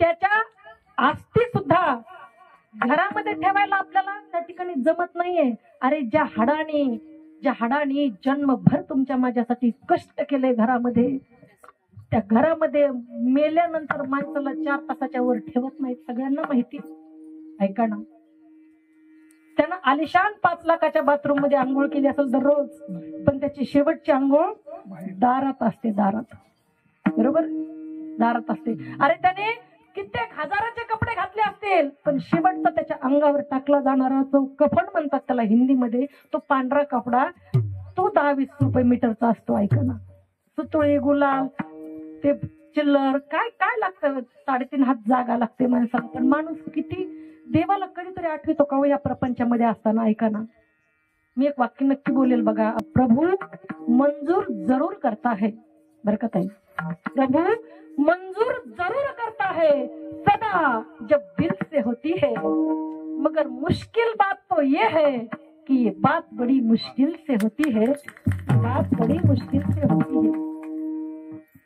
त्याच्या आस्ती सुद्धा घरामध्ये ठेवायला आपल्याला त्या ठिकाणी जमत नाहीये. अरे ज्या हाडाने जन्मभर तुमच्या माझ्यासाठी कष्ट केले घरामध्ये, त्या घरामध्ये मेल्यानंतर माणसाला 4 तासाच्या वर ठेवत नाहीत, सगळ्यांना माहिती. ऐका ना, त्यानं आलिशान 5 लाखाच्या बाथरूम मध्ये आंघोळ केली असेल दररोज, पण त्याची शेवटची आंघोळ दारात असते. दारात, बरोबर, दारात असते. अरे त्याने कित्येक हजाराचे कपडे घातले असतील, पण शेवटचा त्याच्या अंगावर टाकला जाणारा जो कफन म्हणतात त्याला हिंदीमध्ये, तो पांढरा कपडा, तो 10-20 रुपये मीटरचा असतो. ऐका ना, सुतळी, गुलाल, ते चिल्लर, काय काय लागतं, 3.5 हात जागा लागते माणसाला. पण माणूस किती देवाला कधीतरी आठवतो का या प्रपंचामध्ये असताना. ऐका ना, मी एक वाक्य नक्की बोलेल बघा. प्रभू मंजूर जरूर करता है, बरं का ताई, प्रभू मंजूर जरूर करता है सदा जब दिल से होती है, मगर मुश्किल बात तो ये है कि ये बात बड़ी मुश्किल से होती है, बात बड़ी मुश्किल से होती है.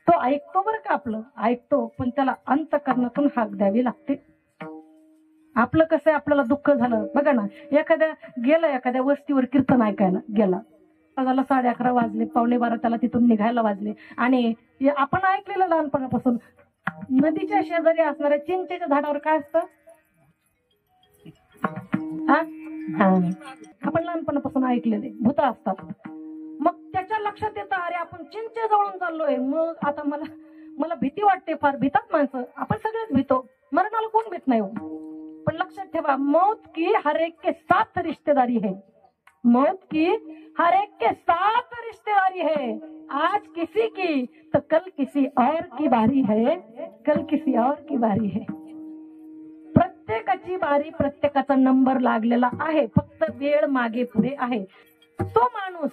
तो ऐकतो बरं का, आपलं ऐकतो, पण त्याला अंतःकरणातून हाक द्यावी लागते. आपलं कसं आहे, आपल्याला दुःख झालं बघा ना, एखाद्या वस्तीवर कीर्तन ऐकायला गेला, झाला 11:30 वाजले, 11:45 त्याला तिथून निघायला वाजले. आणि आपण ऐकलेलं लहानपणापासून, नदीच्या शेजारी असणाऱ्या चिंचेच्या झाडावर काय असतं, आपण लहानपणापासून ऐकलेले भूत असतात. मग त्याच्या लक्षात येतं, अरे आपण चिंचे जवळून चाललोय, मग आता मला भीती वाटते फार. भीतात माणसं, आपण सगळेच भीतो, मरणाला कोण भीत नाही हो. पण लक्षात ठेवा, मौत की हर एक के साथ रिश्तेदारी है, मौत की हर एक के साथ रिश्तेदारी है. आज किसी की तो कल किसी और की बारी है, कल किसी और की बारी है. प्रत्येकाची बारी, प्रत्येकाचा नंबर लागलेला आहे, फक्त वेळ मागे पुढे आहे. तो माणूस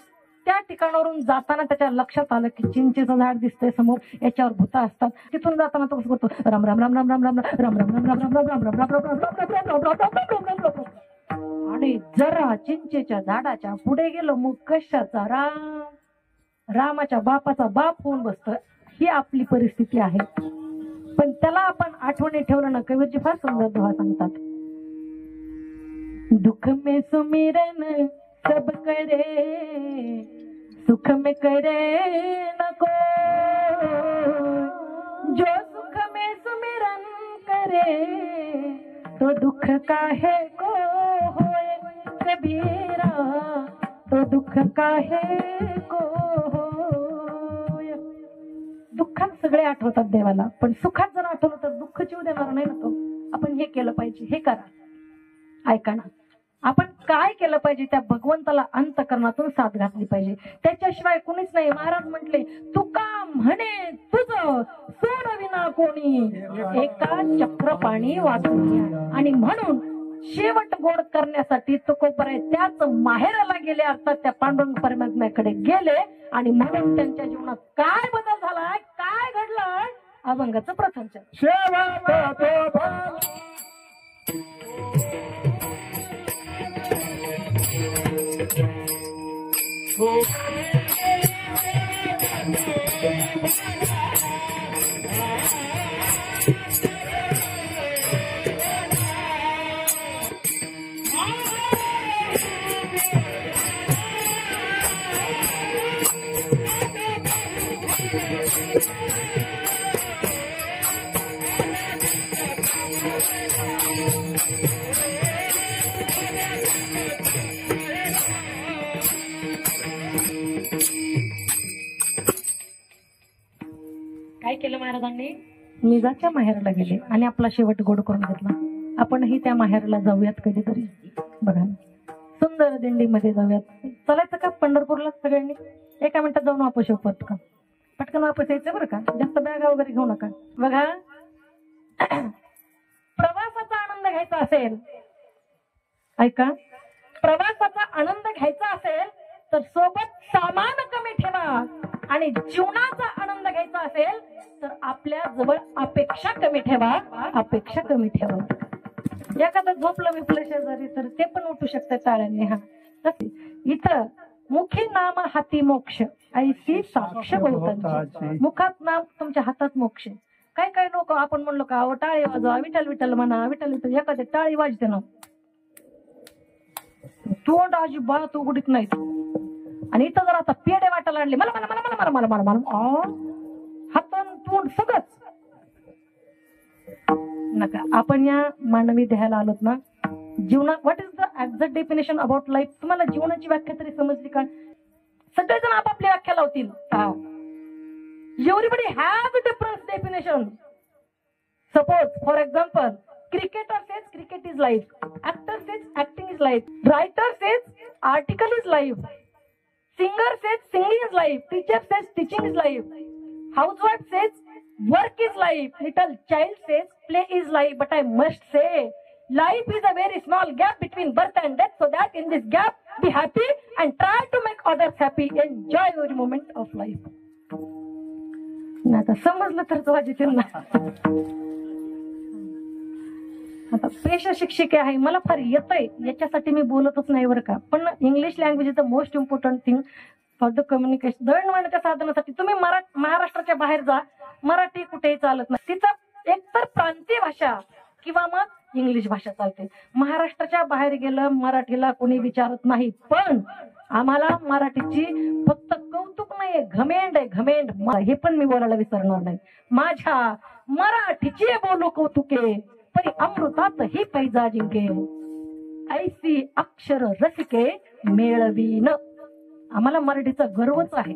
त्या ठिकाणावरून जाताना त्याच्या लक्षात आलं की चिंचेचं झाड दिसतंय समोर, याच्यावर भूता असतात. तिथून जाताना तो कसं करतो, राम राम राम राम राम राम राम राम राम राम राम राम राम राम राम राम. आणि जरा चिंचेच्या झाडाच्या पुढे गेलो, मग कशाचा राम, रामाच्या बापाचा बाप होऊन बसतो. ही आपली परिस्थिती आहे. पण त्याला आपण आठवणी ठेवलं ना, कबीरजी फार सुंदर दोहा सांगतात, दुःख में सुमिरन सब करे, सुख में करे नको, जो सुख में सुमिरन करे तो दुख काहे को होए कबीरा, तो दुख काहे को होय. दुःखात सगळे आठवतात देवाला, पण सुखात जर आठवलं तर दुःख जीव देणार नाही ना तो. आपण हे केलं पाहिजे, हे करा. ऐका ना, आपण काय केलं पाहिजे, त्या भगवंताला अंतःकरणातून साथ घातली पाहिजे, त्याच्याशिवाय कुणीच नाही. महाराज म्हटले, तुका म्हणे तुझं सोड विना कोणी, एका चक्रपाणी वाचून. आणि म्हणून शेवट गोड करण्यासाठी तुकोबराय त्याच माहेराला गेले, अर्थात त्या पांडुरंग परमात्म्याकडे गेले. आणि म्हणून त्यांच्या जीवनात काय बदल झालाय, काय घडलाय, अभंगाचं प्रथमच काय केलं महाराजांनी, निजाच्या माहेरला गेले आणि आपला शेवट गोड करून घेतला. आपणही त्या माहेरला जाऊयात कधीतरी. बघा, सुंदर दिंडीमध्ये जाऊयात. चालायचं का पंढरपूरला सगळ्यांनी? एका मिनिटात जाऊन वापस येऊ का? पटकन वापस यायचं बरं का, जास्त बॅगा वगैरे घेऊ नका. बघा, प्रवासाचा आनंद घ्यायचा असेल, ऐका, प्रवासाचा आनंद घ्यायचा असेल तर सोबत सामान कमी ठेवा. आणि जीवनाचा आनंद घ्यायचा असेल तर आपल्या जवळ अपेक्षा कमी ठेवा, अपेक्षा कमी ठेवा. एखादं झोपलं विपलं शेजारी तर ते पण उठू शकतात टाळ्यांनी. हा, इथं मुखी नाम हाती मोक्ष, ऐसी साक्ष बहुतांची. मुखात नाम, तुमच्या हातात मोक्ष. काय काय लोक आपण म्हणलो का अहो टाळी वाजवा, विठ्ठल विठ्ठल म्हणा, विठ्ठल विठ्ठल, एखादे टाळी वाजते ना तोंड अजिबात उघडीत नाही. आणि इथं जर आता पेढे वाटायला आणले मला मला मला मला मला मला मला हातान तोंड सगळंच नका. आपण या मानवी देहाला आलोत ना. जीवना what is the exact definition about life? तुम्हाला जीवनाची व्याख्या तरी समजली का? सगळेजण आपापली व्याख्या लावतील. Everybody have different definition. Suppose for example, cricketer says cricket is life, actor says acting is life, writer says article is life, singer says singing is life, teacher says teaching is life, housewife says work is life, little child says play is life. But I must say life is a very small gap between birth and death, so that in this gap be happy and try to make others happy. Enjoy every moment of life. ना आता समजलं तर वाजेल ना. आता पेशा शिक्षिका आहे, मला फार येतंय याच्यासाठी मी बोलतच नाही बरं का. पण English language is the most important thing for the communication. दळणवळणाच्या साधनासाठी तुम्ही महाराष्ट्राच्या बाहेर जा, मराठी कुठेही चालत नाही. तिथं एकतर प्रांतीय भाषा किंवा मग इंग्लिश भाषा चालते. महाराष्ट्राच्या बाहेर गेलं मराठीला कोणी विचारत नाही. पण आम्हाला मराठीची फक्त कौतुक नाहीये, घमेंड आहे, घमेंड. हे पण मी बोलायला विसरणार नाही. माझ्या मराठीचे बोलू कौतुके परी अमृतात ही पैजा जिंके, ऐसी अक्षर रसिके मेळवीन. आम्हाला मराठीचा गर्वच आहे,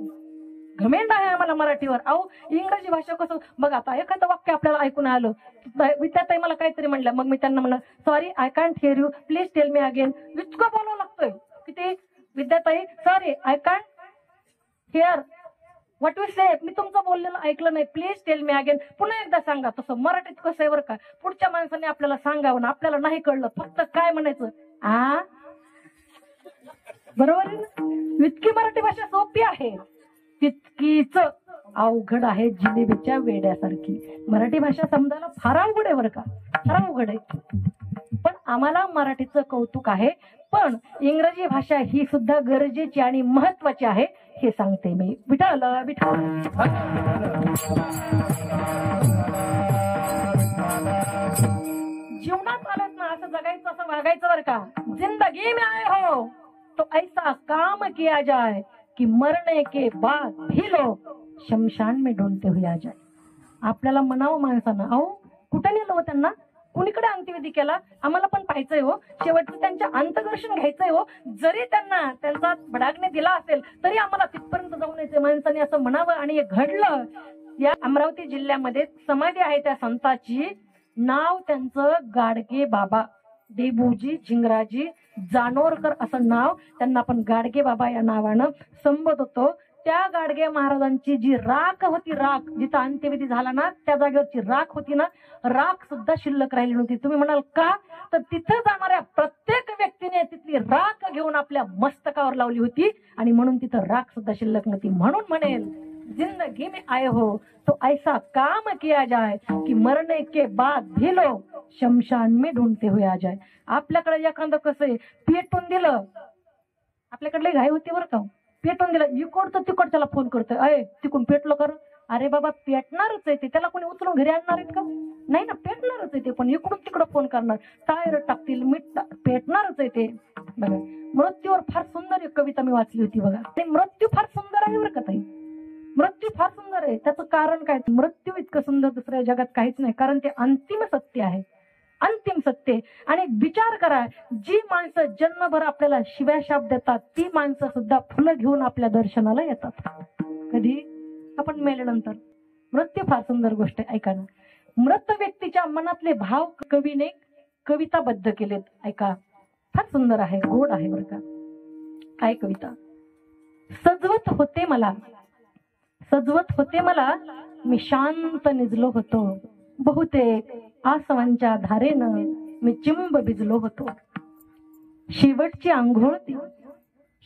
घमेंड आहे आम्हाला मराठीवर. अहो इंग्रजी भाषा कसं बघा, आता एखादं वाक्य आपल्याला ऐकून आलं, विद्याताई मला काहीतरी म्हणलं, मग मी त्यांना म्हणलं sorry I can't hear you, please tell me again. इतकं बोलावं लागतंय की ते विद्याताई sorry I can't hear what you say, मी तुमचं बोललेलं ऐकलं नाही, प्लीज टेल मी अगेन. पुन्हा एकदा सांगा. तसं मराठीत कसं आहे बरं का, पुढच्या माणसाने आपल्याला सांगावं ना, आपल्याला नाही कळलं फक्त काय म्हणायचं आ, बरोबर आहे ना. इतकी मराठी भाषा सोपी आहे तितकीच अवघड आहे जिलेबीच्या वेड्यासारखी. मराठी भाषा समजायला फार अवघड आहे बरं का, फार अवघड आहे. पण आम्हाला मराठीचं कौतुक आहे. पण इंग्रजी भाषा ही सुद्धा गरजेची आणि महत्वाची आहे हे सांगते मी. विठ्ठल विठ्ठल. जीवनात आलत ना असं जगायचं, असं वागायचं बरं का. जिंदगी में आए हो तो ऐसा काम किया जाए कि मरने के बाद भी लोग शमशान में ढूंढते हुए आ जाए. आपल्याला म्हणावं माणसानं, अहो कुठे नेलं हो त्यांना, कुणीकडे अंत्यविधी केला, आम्हाला पण पाहायचंय हो, शेवटचं त्यांच्या अंतदर्शन घ्यायचंय हो. जरी त्यांना त्यांचा बडागणे दिला असेल तरी आम्हाला तिथपर्यंत जाऊन यायचे माणसाने असं म्हणावं. आणि हे घडलं. या अमरावती जिल्ह्यामध्ये समाधी आहे त्या संताची, नाव त्यांचं गाडगे बाबा देबूजी झिंगराजी जानोरकर असं नाव. त्यांना आपण गाडगे बाबा या नावानं संबोधत होतो. त्या गाडगे महाराजांची जी राख होती, राख जिथं अंत्यविधी झाला ना त्या जागेवरची राख होती ना, राख सुद्धा शिल्लक राहिली नव्हती. तुम्ही म्हणाल का, तर तिथं जाणाऱ्या प्रत्येक व्यक्तीने तिथली राख घेऊन आपल्या मस्तकावर लावली होती आणि म्हणून तिथं राख सुद्धा शिल्लक नव्हती. म्हणून म्हणेल जिंदगी में आए हो तो ऐसा काम किया जाए कि मरने के बाद भी लोग शमशान में ढूंढते हुए आ जाए. आपल्याकडे एखादं कसं आहे, पेटून दिलं, आपल्याकडे घाई होती बरं का, पेटून दिलं, इकडचं तिकडच्याला फोन करतोय, अय तिकडून पेटलं कर. अरे बाबा पेटणारच आहे ते, त्याला कोणी उचलून घरी आणणार आहेत का? नाही ना, पेटणारच आहे ते, पण इकडून तिकडं फोन करणार, टायर टाकतील, मीठ पेटणारच आहे ते. बघा मृत्यूवर फार सुंदर एक कविता मी वाचली होती बघा. ते मृत्यू फार सुंदर आहे बरं का ताई, मृत्यू फार सुंदर आहे. त्याचं कारण काय, मृत्यू इतकं सुंदर दुसऱ्या जगात काहीच नाही, कारण ते अंतिम सत्य आहे, अंतिम सत्य. आणि विचार करा, जी माणसं जन्मभर आपल्याला शिव्या शाप देतात ती माणसं सुद्धा फुलं घेऊन आपल्या दर्शनाला येतात. कधी आपण मेल्यानंतर. मृत्यू फार सुंदर गोष्ट आहे. ऐका ना, मृत व्यक्तीच्या मनातले भाव कवीने कविताबद्ध केलेत. ऐका, फार सुंदर आहे, गोड आहे बरं का. काय कविता. सजवत होते मला, सजवत होते मला, मी शांत निजलो होतो, बहुतेक आसवांच्या धारेनं मी चिंब भिजलो होतो. शेवटची आंघोळ ती,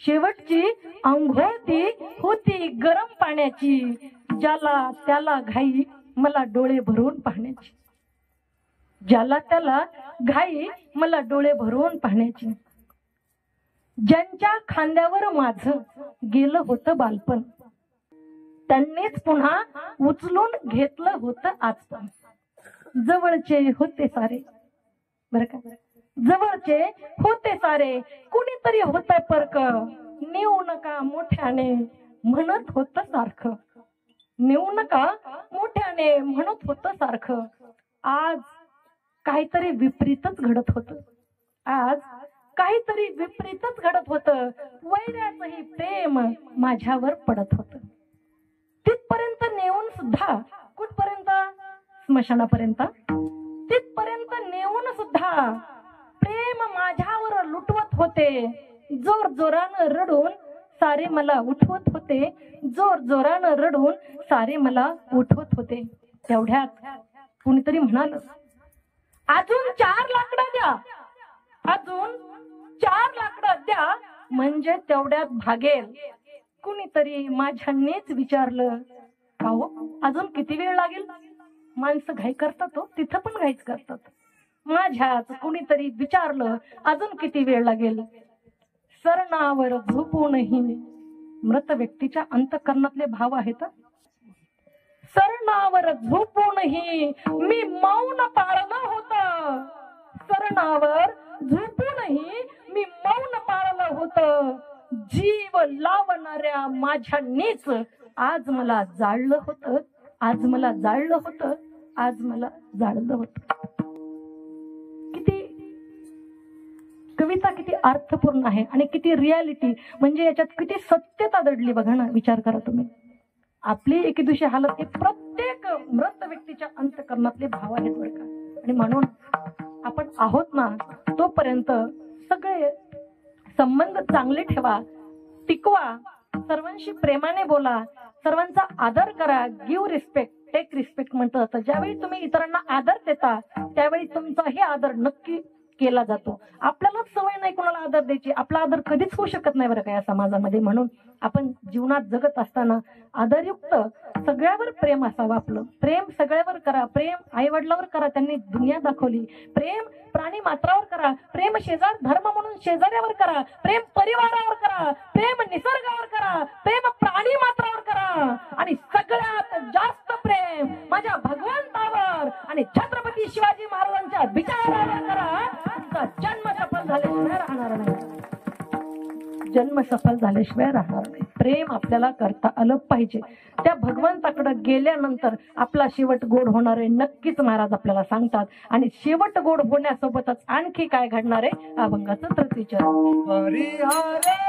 शेवटची आंघोळ ती होती गरम पाण्याची, ज्याला त्याला घाई मला डोळे भरून पाहण्याची, ज्याला त्याला घाई मला डोळे भरून पाहण्याची. ज्यांच्या खांद्यावर माझं गेलं होतं बालपण, त्यांनीच पुन्हा उचलून घेतलं होतं. आज पण जवळचे होते सारे, बरं का, जवळचे होते सारे, कुणीतरी होत परक, नेऊ नका मोठ्याने म्हणत होत सारखं, नेऊ नका मोठ्याने म्हणत होत सारखं. आज काहीतरी विपरीतच घडत होत, आज काहीतरी विपरीतच घडत होत. वैराचंही प्रेम माझ्यावर पडत होत. तिथपर्यंत नेऊन सुद्धा, कुठपर्यंत, स्मशानापर्यंत, तिथपर्यंत नेऊन सुद्धा प्रेम माझ्यावर लुटवत होते. जोर जोरानं रडून सारे मला उठवत होते, जोर जोरानं रडून सारे मला उठवत होते. तेवढ्यात कुणीतरी म्हणाल, अजून 4 लाकडं द्या, अजून 4 लाकडं द्या, म्हणजे तेवढ्यात भागेल. कुणीतरी माझ्यानेच विचारलं, का हो अजून किती वेळ लागेल? माणसं घाई करतात हो, तिथं पण घाईच करतात. माझ्याच कुणीतरी विचारलं, अजून किती वेळ लागेल? सरणावर झोपूनही, मृत व्यक्तीच्या अंतःकरणातले भाव आहेत. सरणावर झोपूनही मी मौन पाळलं होतं, सरणावर झोपूनही मी मौन पाळलं होतं. जीव लावणाऱ्या माझ्यानीच आज मला जाळलं होतं, आज मला जाळलं होतं, आज मला जाळलं होतं. किती कविता किती अर्थपूर्ण आहे आणि किती रियालिटी, म्हणजे याच्यात किती सत्यता दडली बघा ना. विचार करा तुम्ही. आपली एके दिवशी हालत हे प्रत्येक मृत व्यक्तीच्या अंतःकरणातले भाव आहेत बरं का. आणि म्हणून आपण आहोत ना, तोपर्यंत सगळे संबंध चांगले ठेवा, टिकवा, सर्वांशी प्रेमाने बोला, सर्वांचा आदर करा. गिव्ह रिस्पेक्ट, टेक रिस्पेक्ट म्हटलं जातं. ज्यावेळी तुम्ही इतरांना आदर देता त्यावेळी तुमचाही आदर नक्की केला जातो. आपल्यालाच सवय नाही कोणाला आदर द्यायची, आपला आदर कधीच होऊ शकत नाही बरं का या समाजामध्ये. म्हणून आपण जीवनात जगत असताना आदरयुक्त सगळ्यावर प्रेम असावं. आपलं प्रेम सगळ्यावर करा. प्रेम आई वडिलांवर करा, त्यांनी दुनिया दाखवली. प्रेम प्राणी मात्रावर करा, प्रेम शेजार धर्म म्हणून शेजाऱ्यावर करा, प्रेम परिवारावर करा, प्रेम निसर्गावर करा, प्रेम प्राणी मात्रावर करा, आणि सगळ्यात जास्त प्रेम माझ्या भगवंतावर आणि छत्रपती शिवाजी महाराजांच्या विचारावर करा. तुमचा जन्म सफल झाल्याशिवाय राहणार नाही, जन्म सफल झाल्याशिवाय राहणार नाही. प्रेम आपल्याला करता आलं पाहिजे. त्या भगवंताकडे गेल्यानंतर आपला शेवट गोड होणार आहे, नक्कीच महाराज आपल्याला सांगतात. आणि शेवट गोड होण्यासोबतच आणखी काय घडणार आहे, अभंगाचं तृतीय चरण. हरी हरे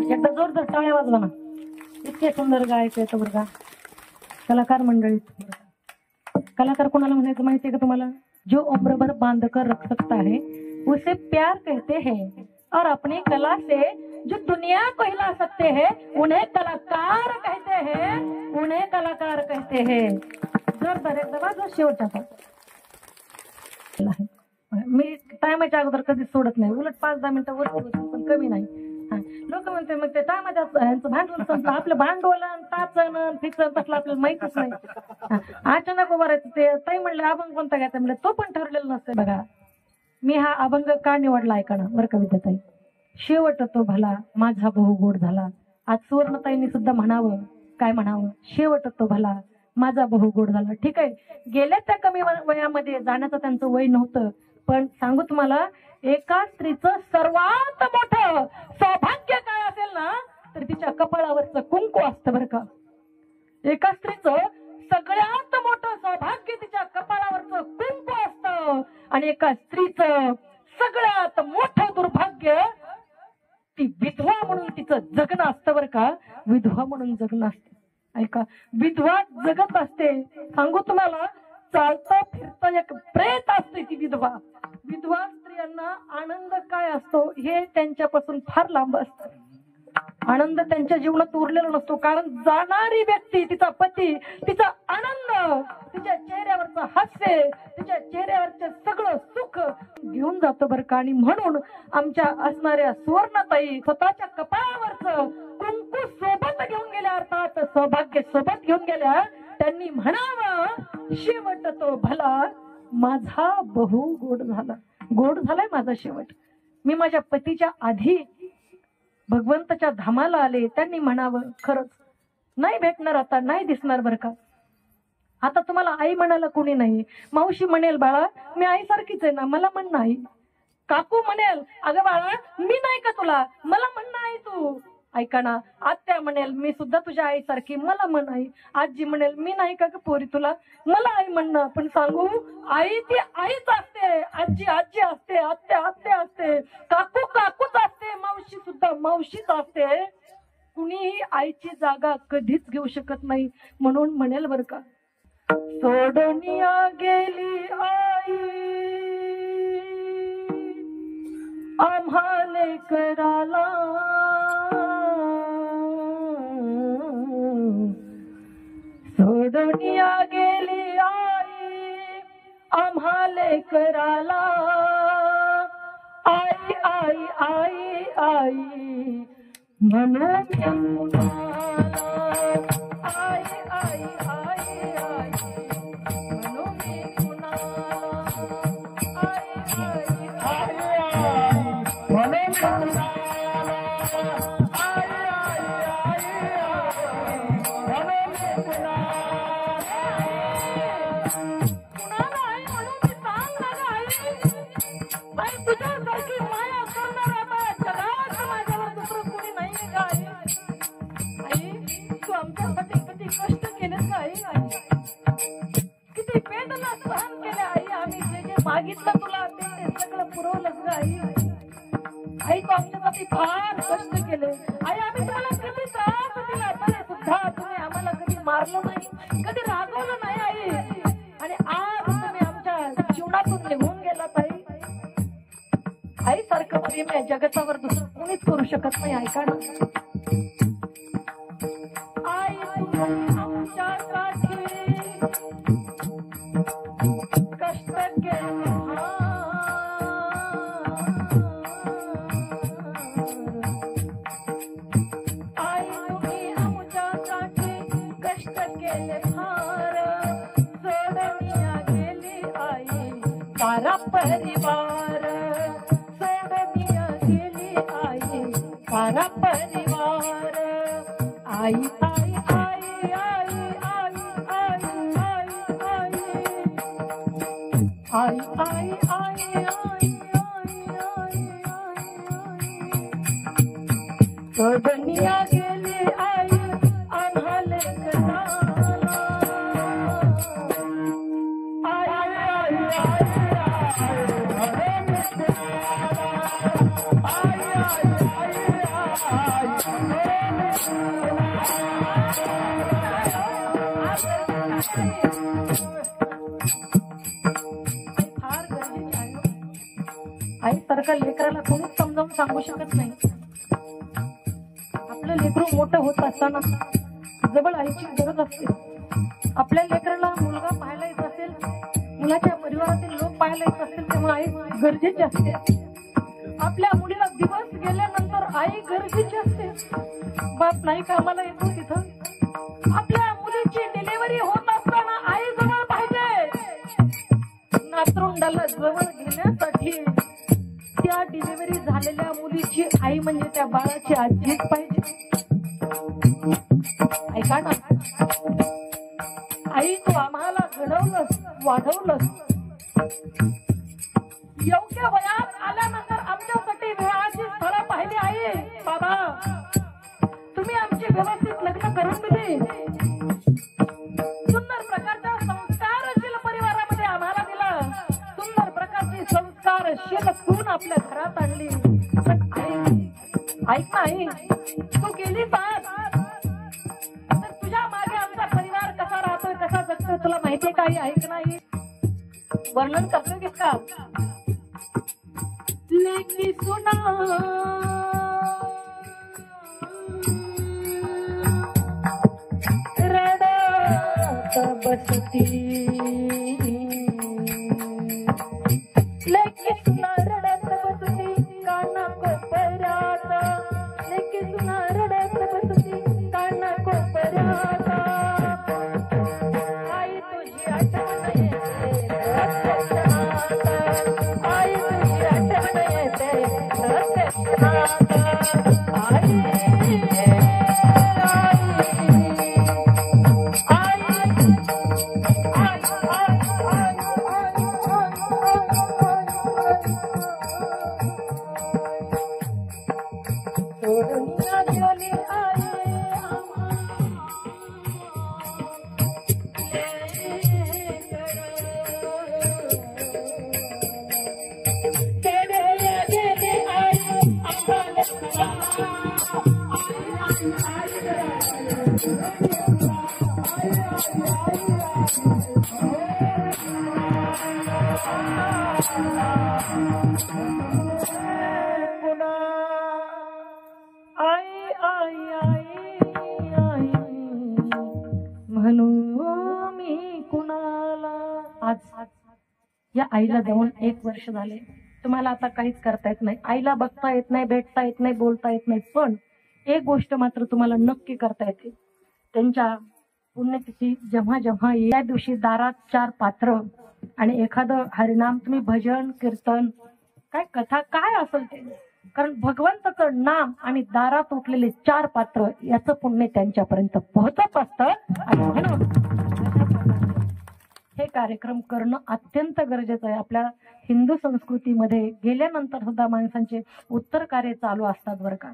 एकदा जोरदार टाळ्या वाजवा ना. इतके सुंदर गायक येतं बरं का. कलाकार मंडळी, कलाकार कोणाला म्हणायचं माहितीये का तुम्हाला? जो उम्र भर बांध कर रख सकता है उसे प्यार कहते हैं, और अपनी कला से जो दुनिया को हिला सकते हैं उन्हें कलाकार कहते हैं, उन्हें कलाकार कहते हैं. जोरदार एकदा वाजवा शेवटचा पण. मी टायमाच्या अगोदर कधीच सोडत नाही, उलट 5-10 मिनिटं वरती पण कमी नाही. लोक म्हणते मग ते टायमाच्या भांडवल संपलं, आपलं भांडवल टाचन फिक्सन तसलं आपल्याला माहितीच नाही. अचानक उभारायचं. ते ताई म्हणले अभंग कोणता घ्यायचा, म्हणलं तो पण ठरलेला नसते. बघा मी हा अभंग का निवडला ऐका ना बरं कविता ताई. शेवट तो भला माझा बहु गोड झाला. आज सुवर्णताईंनी सुद्धा म्हणावं, काय म्हणावं? शेवट तो भला माझा बहु गोड झाला. ठीक आहे, गेल्या त्या कमी वयामध्ये जाण्याचं त्यांचं वय नव्हतं, पण सांगू तुम्हाला, एका स्त्रीचं सर्वात मोठं सौभाग्य काय असेल ना, तर तिच्या कपाळावरचं कुंकू असतं बरं का. एका स्त्रीचं सगळ्यात मोठं सौभाग्य तिच्या कपाळावरचं कुंकू असतं, आणि एका स्त्रीचं सगळ्यात मोठं दुर्भाग्य ती विधवा म्हणून तिचं जगणं असतं बरं का. विधवा म्हणून जगणं असतं. ऐका, विधवा जगत असते. सांगू तुम्हाला, चालता फिरता एक प्रेत असते ती विधवा. विधवा स्त्रियांना आनंद काय असतो हे त्यांच्यापासून फार लांब असतं. आनंद त्यांच्या जीवनात उरलेला नसतो, कारण जाणारी व्यक्ती, तिचा पती, तिचा आनंद, तिच्या चेहऱ्यावरचं हास्य, तिच्या चेहऱ्यावरचं सगळं सुख घेऊन जातो बरं का. आणि म्हणून आमच्या असणाऱ्या सुवर्णताई स्वतःच्या कपाळावरचं कुंकू सोबत घेऊन गेल्या, अर्थात सौभाग्य सोबत घेऊन गेल्या. त्यांनी म्हणावं, शेवट तो भला माझा बहु गोड झाला. गोड झालाय माझा शेवट. मी माझ्या पतीच्या आधी भगवंताच्या धामाला आले. त्यांनी म्हणावं, खरंच नाही भेटणार, आता नाही दिसणार बरं का. आता तुम्हाला आई म्हणायला कोणी नाही. मावशी म्हणेल, बाळा मी आईसारखीच आहे ना, मला म्हण नाही. काकू म्हणेल, अगं बाळा मी नाही का तुला, मला म्हण नाही तू. ऐका ना, आत्या म्हणेल, मी सुद्धा तुझ्या आईसारखी, मला म्हण आई. आजी म्हणेल, मी नाही का ग पोरी तुला, मला आई म्हणणं. पण सांगू, आई ती आईच असते, आजी आजी असते, आत्या आत्या असते, काकू काकूच असते, मावशी सुद्धा मावशीच असते. कुणीही आईची जागा कधीच घेऊ शकत नाही. म्हणून म्हणेल बरं का, सोडनिया गेली आई आम्हाले कराला, सोडनिया गेली आई आम्हाले कराला. आई आई आई आई म्हणून कुणाला, आई आई आई आई म्हणून कुणाला, आई आई आई आई म्हणून कुणाला, आई आई आई आई म्हणून कुणाला. कुणाला आई म्हणून ती सांग ना आई, आई तुझ्यासारखी माया करणारा जगात माझ्यावर दुसरं कोणी नाही का आई. आई तू आमच्यासाठी किती कष्ट केले का आई, किती वेदना सहन केल्या आई. आम्ही जे जे मागितलं तुला ते सगळं पुरवलं का आई. आई तू आमच्यासाठी फार कष्ट केले आई. आम्ही तुम्हाला किती त्रास दिला तरी सुद्धा तुम्ही आम्हाला कधी मारलं नाही, कधी रागवलं नाही आई. आणि आज तुम्ही आमच्या जीवनातून निघून गेलात आई. आई सारखं प्रेम आहे जगतावर दुसरं कोणीच करू शकत नाही. ऐका ना, आई आमच्यासाठी कष्ट केले, आई तुम्ही आमच्यासाठी कष्ट केले फार. सोडनिया गेली आई सारा परिवार, सोडनिया गेली आई सारा परिवार. आई आई आई आई आई आई आई आई आई आई सोडनिया गेली आई आम्हाले कराला. आई आई आई आई सारखा लेकराला कोणीच समजावून सांगू शकत नाही. आपलं लेकरू मोठं होत असताना जवळ आईची गरज असते. आपल्या लेकराला मुलगा पाहायला येत असेल, मुलाच्या परिवारातील लोक पाहायला येत असतील, तेव्हा आई गरजेची असते. आपल्या मुलीला दिवस गेल्यानंतर आई गरजेची असते. बाप नाही कामाला येतो तिथं. आपल्या मुलीची डिलिव्हरी होत असताना आई जवळ पाहिजे. नातरुंडाला जवळ घेण्यासाठी त्या डिलिव्हरी झालेल्या मुलीची आई म्हणजे त्या बाळाची आजीच पाहिजे. ऐका ना, आई तू आम्हाला घडवलंस, वाढवलंस. योग्य वयात आल्यानंतर आमच्यासाठी विवाहाची स्थळं पाहिली आहे. बाबा तुम्ही आमची व्यवस्थित लग्न करून दिली. सुंदर प्रकारच्या संस्कारशील परिवारामध्ये आम्हाला दिलं. सुंदर प्रकारची संस्कारशील सून आपल्या घरात आणली. पण ऐक नाही, तू गेली पास तर तुझ्या मागे आमचा परिवार कसा राहतोय, कसा जगतोय तुला माहितीये काही? ऐक नाही, वर्णन करतोय की का? लेकी सुना रडत बसती, लेकी सुना रडत बसती काना कोपऱ्यात, लेकी सुना रडत बसती काना कोपऱ्यात. आई तुझी आठवण येते प्रत्यक्षात, आई तुझी आठवण येते प्रत्यक्षात. आई म्हणून मी कुणाला. आज या आईला जाऊन 1 वर्ष झाले. तुम्हाला आता काहीच करता येत नाही, आईला बघता येत नाही, भेटता येत नाही, बोलता येत नाही. पण एक गोष्ट मात्र तुम्हाला नक्की करता येते. त्यांच्या पुण्यतिथी जेव्हा जेव्हा या दिवशी दारात 4 पात्र आणि एखादं हरिनाम, तुम्ही भजन कीर्तन काय कथा काय असेल ते, कारण भगवंताचं नाम आणि दारात उठलेले 4 पात्र याचं पुण्य त्यांच्यापर्यंत पोहोचत असतं. आणि म्हणून हे कार्यक्रम करणं अत्यंत गरजेचं आहे. आपल्या हिंदू संस्कृतीमध्ये गेल्यानंतर सुद्धा माणसांचे उत्तर कार्य चालू असतात बरं का.